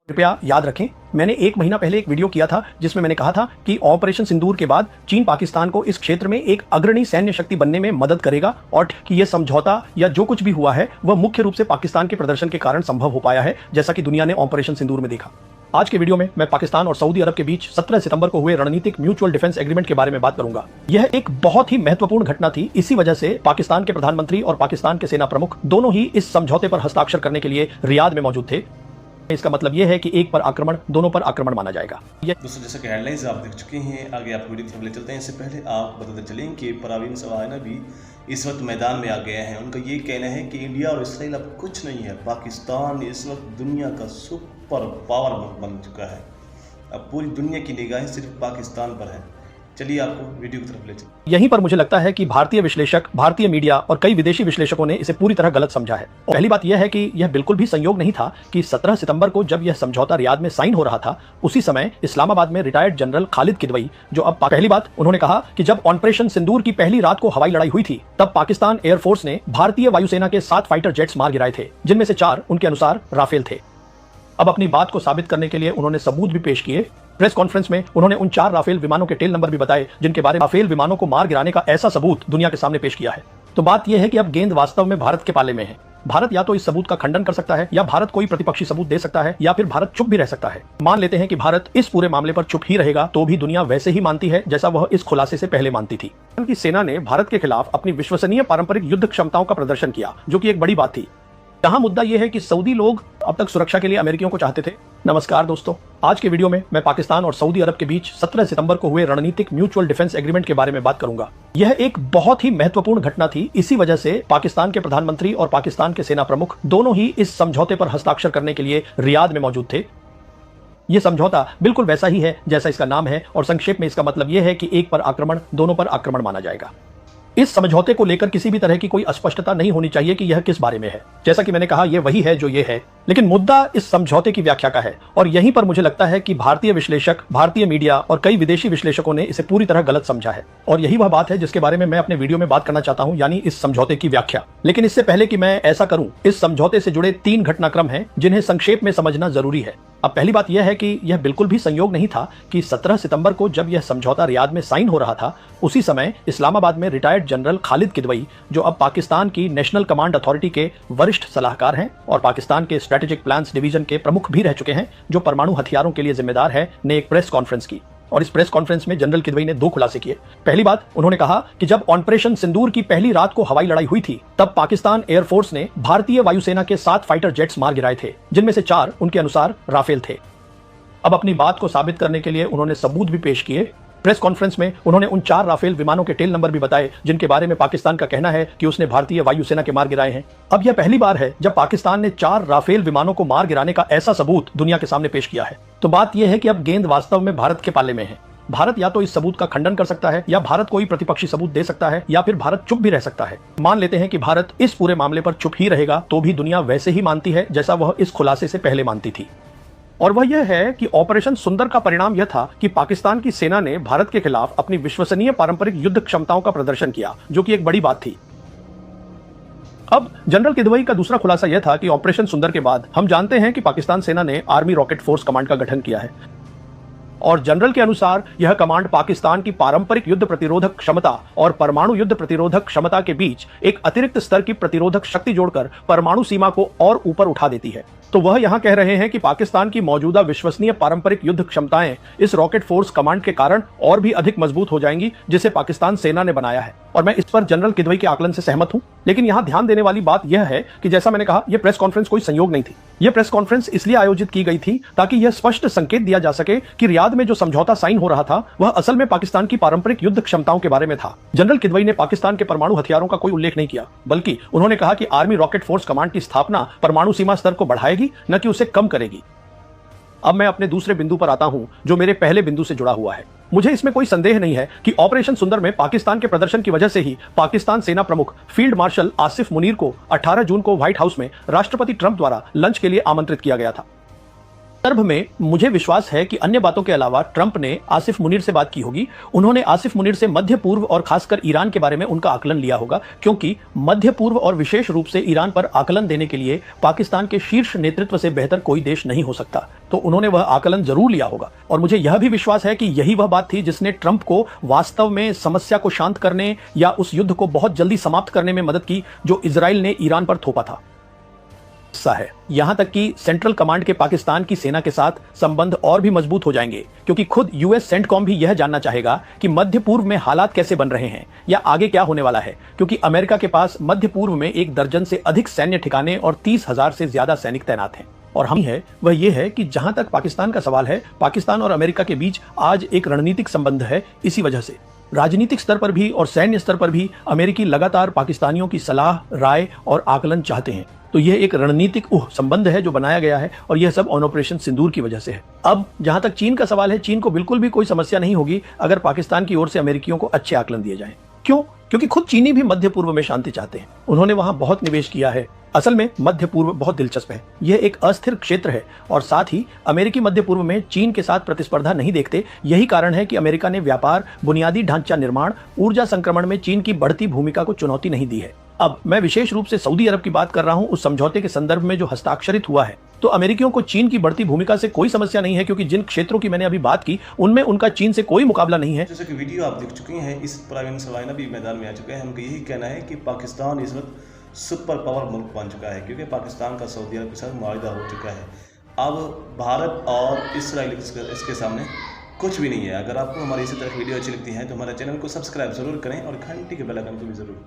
कृपया याद रखें, मैंने 1 महीना पहले एक वीडियो किया था जिसमें मैंने कहा था कि ऑपरेशन सिंदूर के बाद चीन पाकिस्तान को इस क्षेत्र में एक अग्रणी सैन्य शक्ति बनने में मदद करेगा और कि यह समझौता या जो कुछ भी हुआ है वह मुख्य रूप से पाकिस्तान के प्रदर्शन के कारण संभव हो पाया है, जैसा कि दुनिया ने ऑपरेशन सिंदूर में देखा। आज के वीडियो में मैं पाकिस्तान और सऊदी अरब के बीच 17 सितंबर को हुए रणनीतिक म्यूचुअल डिफेंस एग्रीमेंट के बारे में बात करूंगा। यह एक बहुत ही महत्वपूर्ण घटना थी। इसी वजह से पाकिस्तान के प्रधानमंत्री और पाकिस्तान के सेना प्रमुख दोनों ही इस समझौते पर हस्ताक्षर करने के लिए रियाद में मौजूद थे। इसका मतलब यह है कि एक पर आक्रमण दोनों पर आक्रमण माना जाएगा। दोस्तों, जैसा कि हेडलाइंस आप देख चुके हैं, आगे आप वीडियो की तरफ ले चलते हैं। इससे पहले आप बताते चलें कि परवीन सवाना भी इस वक्त मैदान में आ गए हैं। उनका ये कहना है कि इंडिया और इसराइल अब कुछ नहीं है, पाकिस्तान इस वक्त दुनिया का सुपर पावर बन चुका है। अब पूरी दुनिया की निगाहें सिर्फ पाकिस्तान पर है। चलिए आपको वीडियो की तरफ ले चलते। यहीं पर मुझे लगता है कि भारतीय विश्लेषक, भारतीय मीडिया और कई विदेशी विश्लेषकों ने इसे पूरी तरह गलत समझा है। पहली बात यह है कि यह बिल्कुल भी संयोग नहीं था कि 17 सितंबर को जब यह समझौता रियाद में साइन हो रहा था, उसी समय इस्लामाबाद में रिटायर्ड जनरल खालिद किदवई, जो अब पहली बात उन्होंने कहा कि जब ऑपरेशन सिंदूर की पहली रात को हवाई लड़ाई हुई थी, तब पाकिस्तान एयरफोर्स ने भारतीय वायुसेना के 7 फाइटर जेट्स मार गिराए थे, जिनमें से 4 उनके अनुसार राफेल थे। अब अपनी बात को साबित करने के लिए उन्होंने सबूत भी पेश किए। प्रेस कॉन्फ्रेंस में उन्होंने उन 4 राफेल विमानों के टेल नंबर भी बताए, जिनके बारे में राफेल विमानों को मार गिराने का ऐसा सबूत दुनिया के सामने पेश किया है। तो बात यह है कि अब गेंद वास्तव में भारत के पाले में है। भारत या तो इस सबूत का खंडन कर सकता है, या भारत कोई प्रतिपक्षी सबूत दे सकता है, या फिर भारत चुप भी रह सकता है। मान लेते हैं कि भारत इस पूरे मामले पर चुप ही रहेगा, तो भी दुनिया वैसे ही मानती है जैसा वह इस खुलासे से पहले मानती थी। उनकी सेना ने भारत के खिलाफ अपनी विश्वसनीय पारंपरिक युद्ध क्षमताओं का प्रदर्शन किया, जो कि एक बड़ी बात थी। यहाँ मुद्दा यह है कि सऊदी लोग अब तक सुरक्षा के लिए अमेरिकियों को चाहते थे। नमस्कार दोस्तों, आज के वीडियो में मैं पाकिस्तान और सऊदी अरब के बीच 17 सितंबर को हुए रणनीतिक म्यूचुअल डिफेंस एग्रीमेंट के बारे में बात करूंगा। यह एक बहुत ही महत्वपूर्ण घटना थी। इसी वजह से पाकिस्तान के प्रधानमंत्री और पाकिस्तान के सेना प्रमुख दोनों ही इस समझौते पर हस्ताक्षर करने के लिए रियाद में मौजूद थे। यह समझौता बिल्कुल वैसा ही है जैसा इसका नाम है, और संक्षेप में इसका मतलब यह है कि एक पर आक्रमण दोनों पर आक्रमण माना जाएगा। इस समझौते को लेकर किसी भी तरह की कोई अस्पष्टता नहीं होनी चाहिए कि यह किस बारे में है। जैसा कि मैंने कहा, यह वही है जो यह है, लेकिन मुद्दा इस समझौते की व्याख्या का है। और यहीं पर मुझे लगता है कि भारतीय विश्लेषक, भारतीय मीडिया और कई विदेशी विश्लेषकों ने इसे पूरी तरह गलत समझा है। और यही वह बात है जिसके बारे में मैं अपने वीडियो में बात करना चाहता हूं, यानी इस समझौते की व्याख्या। लेकिन इससे पहले कि मैं ऐसा करूं, इस समझौते से जुड़े 3 घटनाक्रम हैं जिन्हें संक्षेप में समझना जरूरी है। अब पहली बात यह है कि यह बिल्कुल भी संयोग नहीं था कि 17 सितंबर को जब यह समझौता रियाद में साइन हो रहा था, उसी समय इस्लामाबाद में रिटायर्ड जनरल खालिद किदवई, जो अब पाकिस्तान की नेशनल कमांड अथॉरिटी के वरिष्ठ सलाहकार हैं और पाकिस्तान के स्ट्रेटेजिक प्लान्स डिवीजन के प्रमुख भी रह चुके हैं, जो परमाणु हथियारों के लिए जिम्मेदार है, ने एक प्रेस कॉन्फ्रेंस की। और इस प्रेस कॉन्फ्रेंस में जनरल किदवई ने 2 खुलासे किए। पहली बात, उन्होंने कहा कि जब ऑपरेशन सिंदूर की पहली रात को हवाई लड़ाई हुई थी, तब पाकिस्तान एयरफोर्स ने भारतीय वायुसेना के 7 फाइटर जेट्स मार गिराए थे, जिनमें से 4 उनके अनुसार राफेल थे। अब अपनी बात को साबित करने के लिए उन्होंने सबूत भी पेश किए। प्रेस कॉन्फ्रेंस में उन्होंने उन 4 राफेल विमानों के टेल नंबर भी बताए, जिनके बारे में पाकिस्तान का कहना है कि उसने भारतीय वायुसेना के मार गिराए हैं। अब यह पहली बार है जब पाकिस्तान ने 4 राफेल विमानों को मार गिराने का ऐसा सबूत दुनिया के सामने पेश किया है। तो बात यह है कि अब गेंद वास्तव में भारत के पाले में है। भारत या तो इस सबूत का खंडन कर सकता है, या भारत कोई प्रतिपक्षी सबूत दे सकता है, या फिर भारत चुप भी रह सकता है। मान लेते हैं कि भारत इस पूरे मामले पर चुप ही रहेगा, तो भी दुनिया वैसे ही मानती है जैसा वह इस खुलासे से पहले मानती थी। और वह यह है कि ऑपरेशन सुंदर का परिणाम यह था कि पाकिस्तान की सेना ने भारत के खिलाफ अपनी विश्वसनीय पारंपरिक युद्ध क्षमताओं का प्रदर्शन किया, जो कि एक बड़ी बात थी। अब जनरल किदवई का दूसरा खुलासा यह था कि ऑपरेशन सुंदर के बाद हम जानते हैं कि पाकिस्तान सेना ने आर्मी रॉकेट फोर्स कमांड का गठन किया है, और जनरल के अनुसार यह कमांड पाकिस्तान की पारंपरिक युद्ध प्रतिरोधक क्षमता और परमाणु युद्ध प्रतिरोधक क्षमता के बीच एक अतिरिक्त स्तर की प्रतिरोधक शक्ति जोड़कर परमाणु सीमा को और ऊपर उठा देती है। तो वह यहां कह रहे हैं कि पाकिस्तान की मौजूदा विश्वसनीय पारंपरिक युद्ध क्षमताएं इस रॉकेट फोर्स कमांड के कारण और भी अधिक मजबूत हो जाएंगी, जिसे पाकिस्तान सेना ने बनाया है। और मैं इस पर जनरल किदवई के आकलन से सहमत हूं। लेकिन यहां ध्यान देने वाली बात यह है कि जैसा मैंने कहा, यह प्रेस कॉन्फ्रेंस कोई संयोग नहीं थी। यह प्रेस कॉन्फ्रेंस इसलिए आयोजित की गई थी ताकि यह स्पष्ट संकेत दिया जा सके कि रियाद में जो समझौता साइन हो रहा था, वह असल में पाकिस्तान की पारंपरिक युद्ध क्षमताओं के बारे में था। जनरल किदवई ने पाकिस्तान के परमाणु हथियारों का कोई उल्लेख नहीं किया, बल्कि उन्होंने कहा कि आर्मी रॉकेट फोर्स कमांड की स्थापना परमाणु सीमा स्तर को बढ़ाएगी, न कि उसे कम करेगी। अब मैं अपने दूसरे बिंदु पर आता हूं, जो मेरे पहले बिंदु से जुड़ा हुआ है। मुझे इसमें कोई संदेह नहीं है कि ऑपरेशन सुंदर में पाकिस्तान के प्रदर्शन की वजह से ही पाकिस्तान सेना प्रमुख फील्ड मार्शल आसिफ मुनीर को 18 जून को व्हाइट हाउस में राष्ट्रपति ट्रंप द्वारा लंच के लिए आमंत्रित किया गया था। संदर्भ में मुझे विश्वास है कि अन्य बातों के अलावा ट्रंप ने आसिफ मुनीर से बात की होगी। उन्होंने आसिफ मुनीर से मध्य पूर्व और खासकर ईरान के बारे में उनका आकलन लिया होगा, क्योंकि मध्य पूर्व और विशेष रूप से ईरान पर आकलन देने के लिए पाकिस्तान के शीर्ष नेतृत्व से बेहतर कोई देश नहीं हो सकता। तो उन्होंने वह आकलन जरूर लिया होगा और मुझे यह भी विश्वास है कि यही वह बात थी जिसने ट्रंप को वास्तव में समस्या को शांत करने या उस युद्ध को बहुत जल्दी समाप्त करने में मदद की जो इजराइल ने ईरान पर थोपा था। है यहां तक कि सेंट्रल कमांड के पाकिस्तान की सेना के साथ संबंध और भी मजबूत हो जाएंगे, क्योंकि खुद यूएस सेंटकॉम भी यह जानना चाहेगा कि मध्य पूर्व में हालात कैसे बन रहे हैं या आगे क्या होने वाला है, क्योंकि अमेरिका के पास मध्य पूर्व में 1 दर्जन से अधिक सैन्य ठिकाने और 30,000 से ज्यादा सैनिक तैनात हैं। और हम है वह यह है कि जहां तक पाकिस्तान का सवाल है, पाकिस्तान और अमेरिका के बीच आज एक रणनीतिक संबंध है। इसी वजह से राजनीतिक स्तर पर भी और सैन्य स्तर पर भी अमेरिकी लगातार पाकिस्तानियों की सलाह, राय और आकलन चाहते हैं। तो यह एक रणनीतिक संबंध है जो बनाया गया है और यह सब ऑन ऑपरेशन सिंदूर की वजह से है। अब जहां तक चीन का सवाल है, चीन को बिल्कुल भी कोई समस्या नहीं होगी अगर पाकिस्तान की ओर से अमेरिकियों को अच्छे आकलन दिए जाएं। क्यों? क्योंकि खुद चीनी भी मध्य पूर्व में शांति चाहते हैं। उन्होंने वहां बहुत निवेश किया है। असल में मध्य पूर्व बहुत दिलचस्प है। यह एक अस्थिर क्षेत्र है और साथ ही अमेरिकी मध्य पूर्व में चीन के साथ प्रतिस्पर्धा नहीं देखते। यही कारण है कि अमेरिका ने व्यापार, बुनियादी ढांचा निर्माण, ऊर्जा संक्रमण में चीन की बढ़ती भूमिका को चुनौती नहीं दी है। अब मैं विशेष रूप से सऊदी अरब की बात कर रहा हूं, उस समझौते के संदर्भ में जो हस्ताक्षरित हुआ है। तो अमेरिकियों को चीन की बढ़ती भूमिका से कोई समस्या नहीं है, क्योंकि जिन क्षेत्रों की मैंने अभी बात की उनमें उनका चीन से कोई मुकाबला नहीं है। जैसे कि वीडियो आप देख चुके हैं, इस परवीन सवाइना भी मैदान में आ चुके हैं। उनका यही कहना है कि पाकिस्तान इस वक्त सुपर पावर मुल्क बन चुका है, क्योंकि पाकिस्तान का सऊदी अरब के साथ मुआहिदा हो चुका है। अब भारत और इसराइल इसके सामने कुछ भी नहीं है। अगर आपको हमारी इसी तरह की वीडियो अच्छी लगती है तो हमारे चैनल को सब्सक्राइब जरूर करें और घंटी के बेल आइकन को भी जरूर